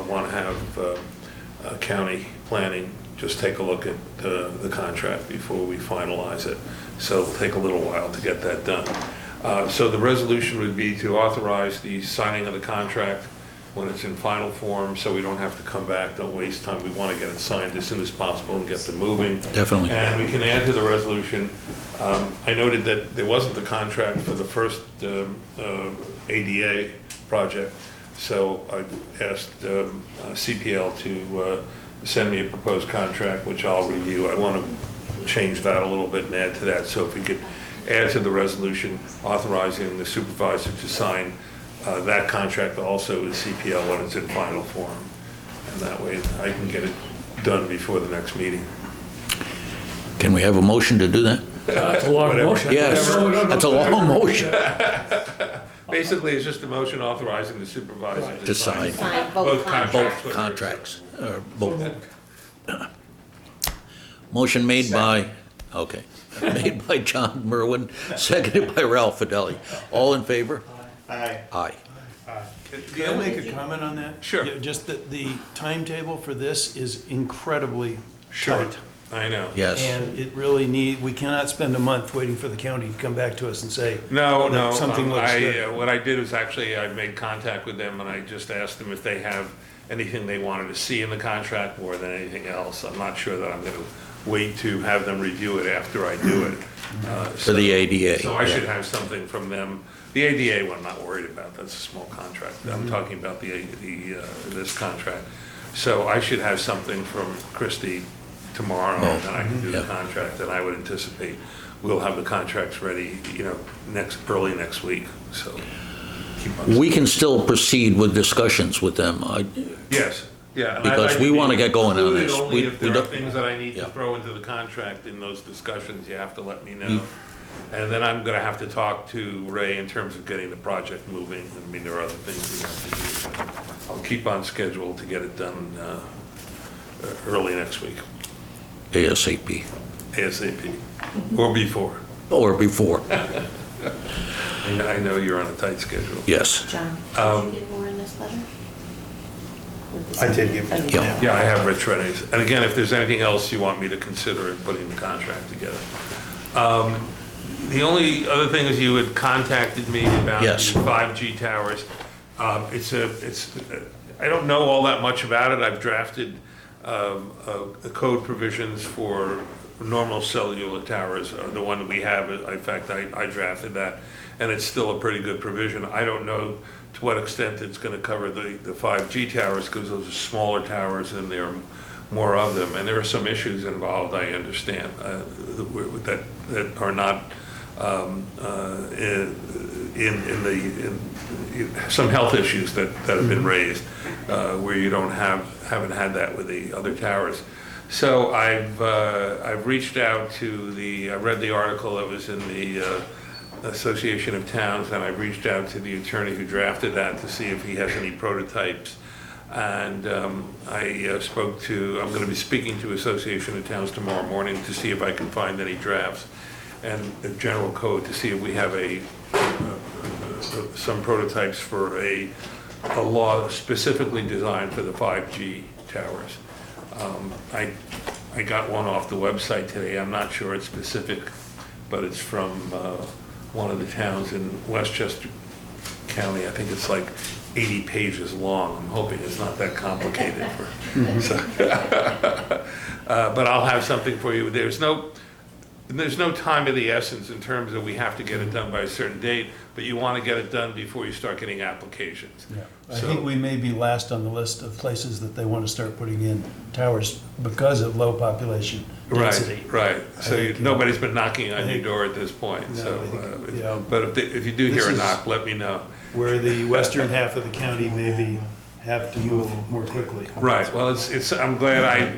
want to have county planning just take a look at the contract before we finalize it. So it'll take a little while to get that done. So the resolution would be to authorize the signing of the contract when it's in final form, so we don't have to come back, don't waste time. We want to get it signed as soon as possible and get them moving. Definitely. And we can add to the resolution, I noted that there wasn't the contract for the first ADA project, so I asked CPL to send me a proposed contract, which I'll review. I want to change that a little bit and add to that, so if we could add to the resolution authorizing the supervisor to sign that contract also with CPL when it's in final form. And that way I can get it done before the next meeting. Can we have a motion to do that? That's a long Whatever. motion. Yes, that's a long motion. Basically, it's just a motion authorizing the supervisor To sign. Sign both both contracts. Both contracts, or both. Motion made by, okay, made by John Merwin, seconded by Ralph Fidelli. All in favor? Aye. Aye. Can I make a comment on that? Sure. Yeah, just that the timetable for this is incredibly Sure, tight. I know. Yes. And it really we cannot spend a month waiting for the county to come back to us and say. No, that Something looks good. what I did is actually I made contact with them and I just asked them if they have anything they wanted to see in the contract more than anything else. I'm not sure that I'm going to wait to have them review it after I do it. For the ADA. So I should yeah. have something from them. The ADA one I'm not worried about, that's a small contract. I'm talking about this contract. So I should have something from Christie tomorrow, and then I can do the Yeah. contract, and I would anticipate we'll have the contracts ready, early next week, so. keep on- We can still proceed with discussions with them. Yes, yeah. and I'd Because like we to be wanna get going on included this. Only We- if we there are don't- things that I need to Yeah. throw into the contract in those discussions, you have to let me know. And then I'm gonna have to talk to Ray in terms of getting the project moving. I mean, there are other things we have to do. But I'll keep on schedule to get it done early next week, ASAP, ASAP, or before. or before, I know you're on a tight schedule. yes. John, Um, did you get more in this letter? I did give it. Yeah. Yeah, I have Rich ready. And again, if there's anything else you want me to consider in putting the contract together. The only other thing is you had contacted me about the Yes. 5G towers. I don't know all that much about it. I've drafted the code provisions for normal cellular towers, the one that we have. In fact, I drafted that, and it's still a pretty good provision. I don't know to what extent it's going to cover the 5G towers, because those are smaller towers and there are more of them. And there are some issues involved, I understand, that are not some health issues that have been raised, where you haven't had that with the other towers. So I've reached out to I read the article that was in the Association of Towns, and I've reached out to the attorney who drafted that to see if he has any prototypes. And I'm going to be speaking to Association of Towns tomorrow morning to see if I can find any drafts and the general code to see if we have some prototypes for a law specifically designed for the 5G towers. I got one off the website today. I'm not sure it's specific, but it's from one of the towns in Westchester County. I think it's like 80 pages long. I'm hoping it's not that complicated. But I'll have something for you. There's no time of the essence in terms of we have to get it done by a certain date, but you want to get it done before you start getting applications. Yeah. I So- think we may be last on the list of places that they want to start putting in towers because of low population density. Right. So I think, nobody's been knocking on I your think- door at this point, No, so. I think, yeah. But if you do This hear a is- knock, let me know. Where the western half of the county maybe have to move more quickly. Right, well, I'm glad I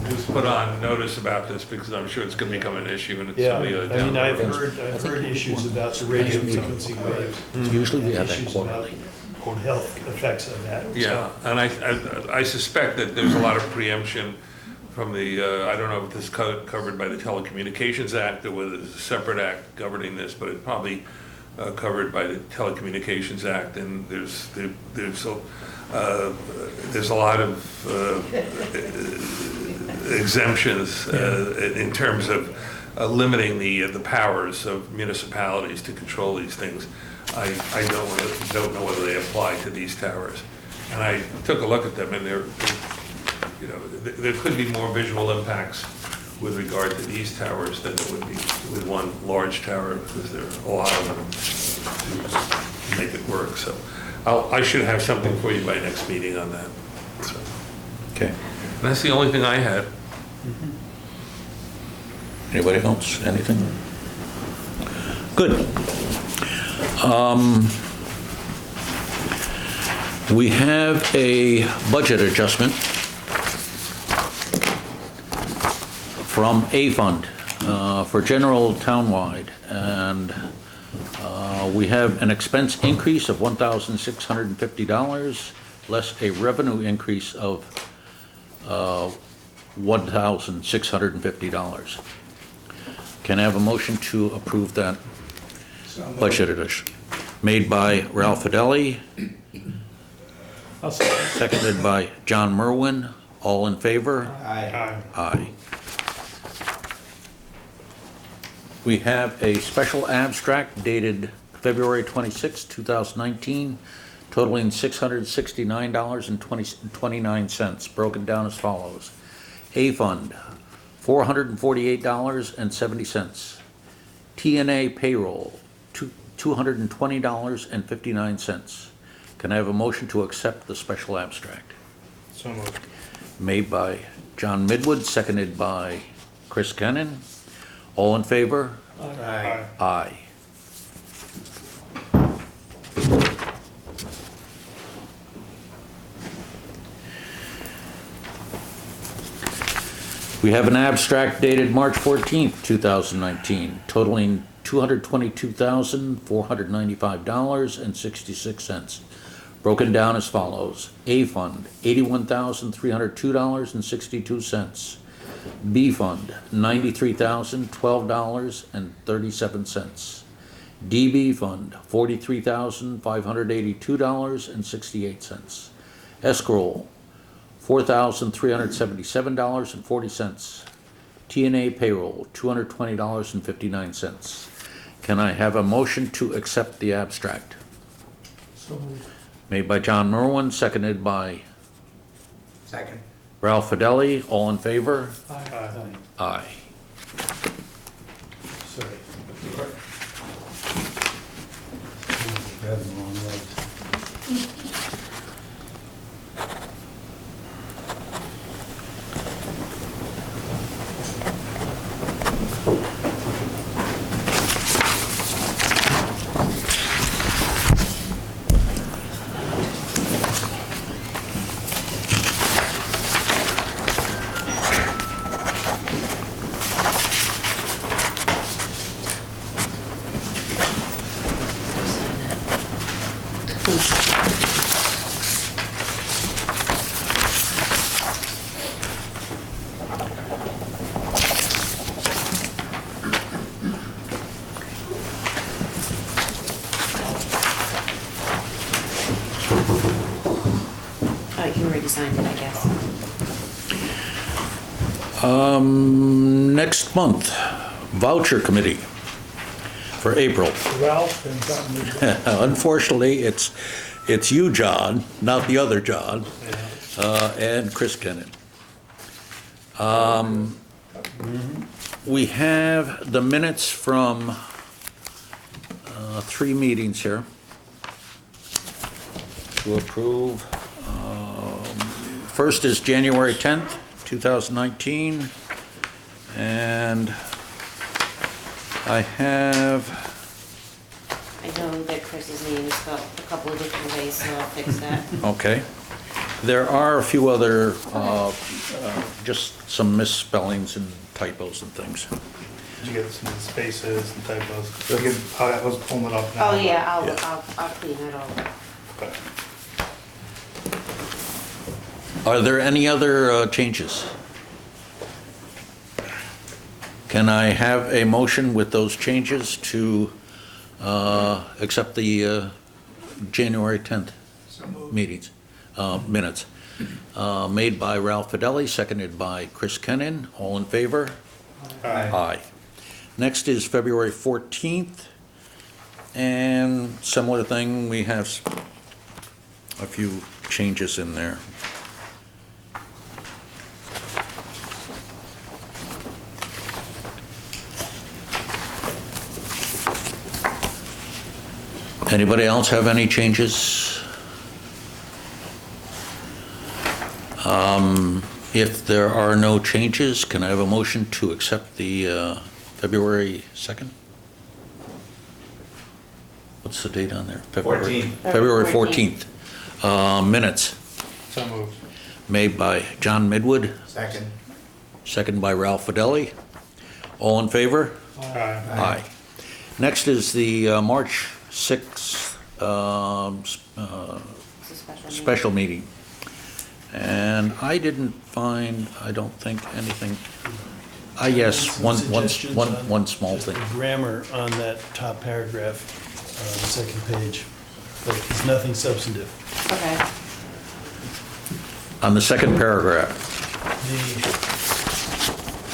was put on notice about this, because I'm sure it's gonna become an issue, and it's Yeah, something I down mean, the I've road. heard issues about the radio frequency waves. Usually we have that Issues about quarterly. health effects of that. Yeah, and I suspect that there's a lot of preemption from the, I don't know if this is covered by the Telecommunications Act or whether there's a separate act governing this, but it probably covered by the Telecommunications Act, and there's a lot of exemptions in terms of limiting the powers of municipalities to control these things. I don't know whether they apply to these towers. And I took a look at them, and there could be more visual impacts with regard to these towers than there would be with one large tower, because there are a lot of them to make it work. So I should have something for you by next meeting on that. So, Okay. and that's the only thing I had. Anybody else? Anything? Good. We have a budget adjustment from A Fund for general townwide, and we have an expense increase of $1,650, less a revenue increase of $1,650. Can I have a motion to approve that budget addition? Made by Ralph Fidelli, I'll second. seconded by John Merwin. All in favor? Aye. Aye. We have a special abstract dated February 26, 2019, totaling $669.29, broken down as follows. A Fund, $448.70. TNA payroll, $220.59. Can I have a motion to accept the special abstract? So moved. Made by John Midwood, seconded by Chris Kennan. All in favor? Aye. Aye. We have an abstract dated March 14th, 2019, totaling $222,495.66, broken down as follows. A Fund, $81,302.62. B Fund, $93,012.37. DB Fund, $43,582.68. Escrow, $4,377.40. TNA payroll, $220.59. Can I have a motion to accept the abstract? So moved. Made by John Merwin, seconded by Second. Ralph Fidelli. All in favor? Aye. Aye. Sorry. Grabbing the wrong legs. Oh, you already signed it, I guess. Next month, voucher committee for April. Ralph and John Midwood. Unfortunately, it's you, John, not the other John, and Chris Kennan. We have the minutes from 3 meetings here to approve. First is January 10th, 2019, and I have, I know that Chris's name is spelled a couple of different ways, so I'll fix that. okay. There are a few other, just some misspellings and typos and things. Did you get some spaces and typos? I was pulling it up now. Oh, yeah, Yeah. I'll clean that over. but- Are there any other changes? Can I have a motion with those changes to accept the January 10th meetings, minutes. Made by Ralph Fidelli, seconded by Chris Kennan. All in favor? Aye. Next is February 14th, and similar thing, we have a few changes in there. Anybody else have any changes? If there are no changes, can I have a motion to accept the February 2nd? What's the date on there? February 14th. February 14th. Minutes So moved. made by John Midwood, Second. second by Ralph Fidelli. All in favor? Aye. Aye. Next is the March 6th It's a special meeting. special meeting. And I didn't find, I don't think, anything, yes, Some one suggestions on small just the thing. grammar on that top paragraph, the second page, but it's nothing substantive. Okay, On the second paragraph,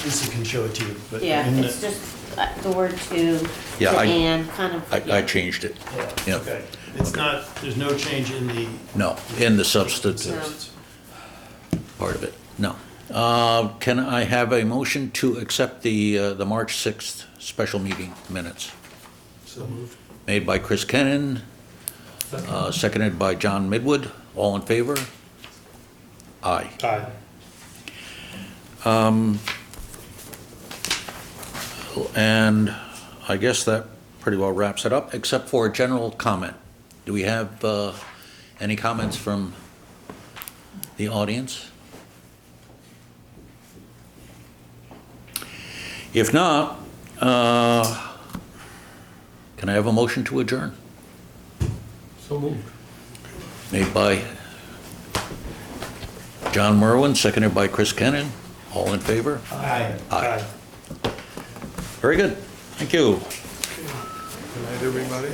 Lisa can show it to you, but yeah, in it's the, just the word to Yeah, I- and, kind of. I yeah. changed it. yeah, Yeah. okay. It's not, there's no change in the No, in the substantive No. part of it, no. Can I have a motion to accept the March 6th special meeting minutes? So moved. Made by Chris Kennan, seconded by John Midwood. All in favor? Aye. Aye. And I guess that pretty well wraps it up, except for a general comment. Do we have any comments from the audience? If not, can I have a motion to adjourn? So moved. Made by John Merwin, seconded by Chris Kennan. All in favor? Aye. Aye. Very good. Thank you. Good night, everybody.